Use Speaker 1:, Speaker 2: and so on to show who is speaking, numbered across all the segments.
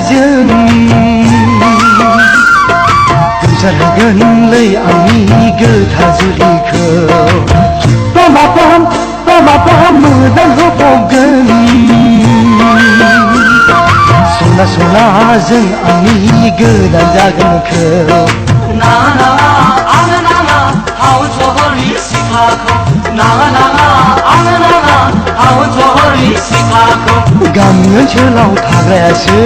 Speaker 1: जों गोमसारहोगोनलै आंनि गोथार जुलिखौ लामाफ्राम मोजां होबावगोन सना सनाजों आंनि गोदान जागोनखौ
Speaker 2: नाङा आंनो नाङा टाउन सहरनि सिखाखौ नाङा आंनो नाङा टाउन सहरनि सिखाखौ
Speaker 1: गामि ओनसोलाव थाग्रायासो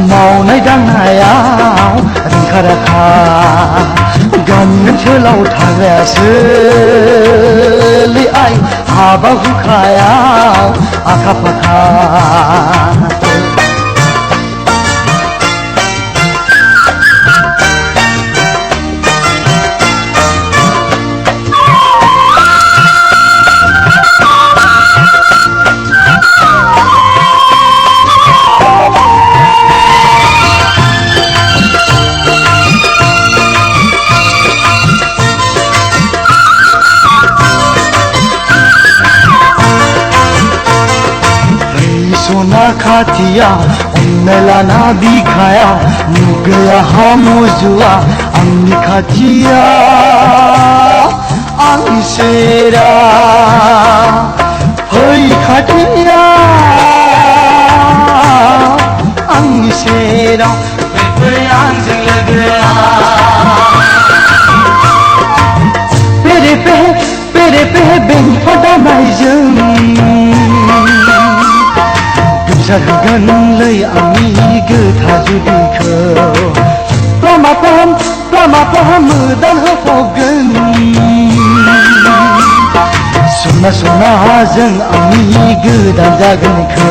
Speaker 1: मावनाय दांनायाव रोंखा राखा गामि ओनसोलाव थाग्रायासो आइ हाबा हुखायाव आखा फाखा सना खाथिया अन्नाय लाना बिखाया मुगैया हामुजुआ आंनि खाथिया आंनि सेरा फै खाथिया आंनि सेराव
Speaker 2: फै आंजों लोगोआ
Speaker 1: पेरे पे बेंफा दामनायजों गोमसारहोगोनलै आंनि गोथार जुलिखौ लामाफ्राम मोजां होबावगोन सना सनाजों आंनि गोदान जागोनखौ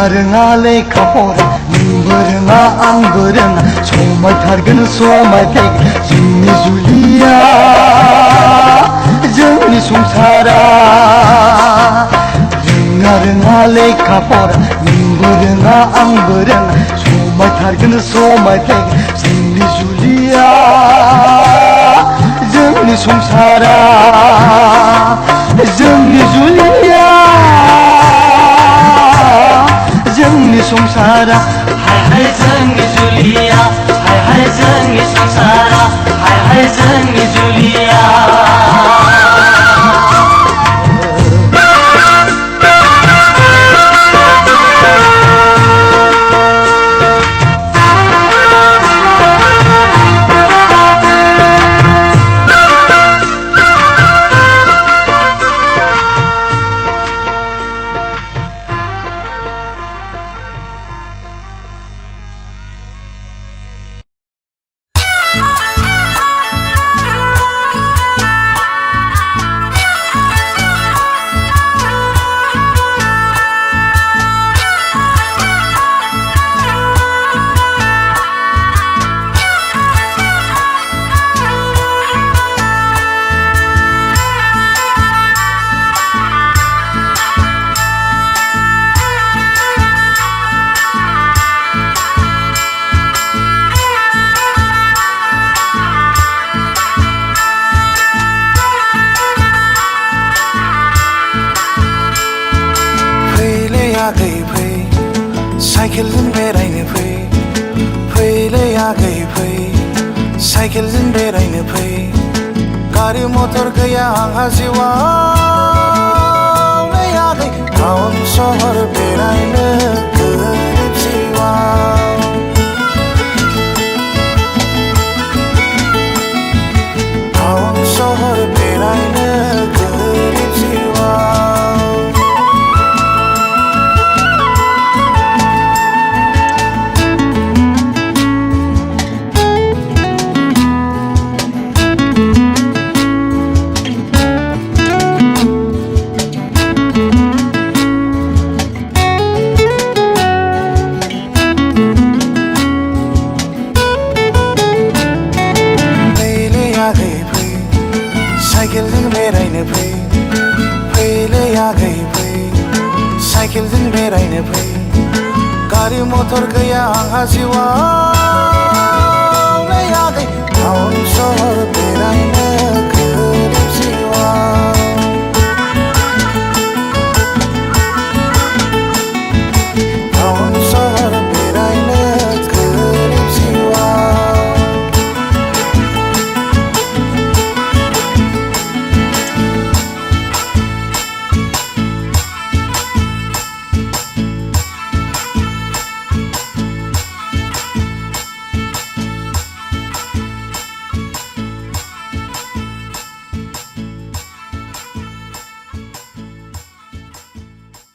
Speaker 1: रोङा लेखा फरा नोंबो रोङा आंबो रोङा समायथारगोन समायफ्लेगोन जोंनि जुलिया जोंनि संसारा रोङा लेखा फरा नोंबो रोङा आंबो रोङा समायथारगोन समायफ्लेगोन जोंनि जुलिया जोंनि संसारा जोंनि जुलिया जोंनि संसारा
Speaker 2: हाय जोंनि जुलिया हाय जोंनि संसारा हाय जोंनि जुलिया
Speaker 3: साइकेलजों बेरायनो फैलै आगै फै साइकेलजों बेरायनो फै गारि मटर गैया आंहा जिउआव नै आगै टाउन सहर बेरायनो गोरिब जिउआव टाउन सहर बेरायनो गोरिब जिउआव साइकेलजों बेरायनो फै गेलेयाखै फै साइकेलजों बेरायनो फै गारि मटर गैया आंहा जिउआव टाउन सहर बेरायनो गोरिब जिउआव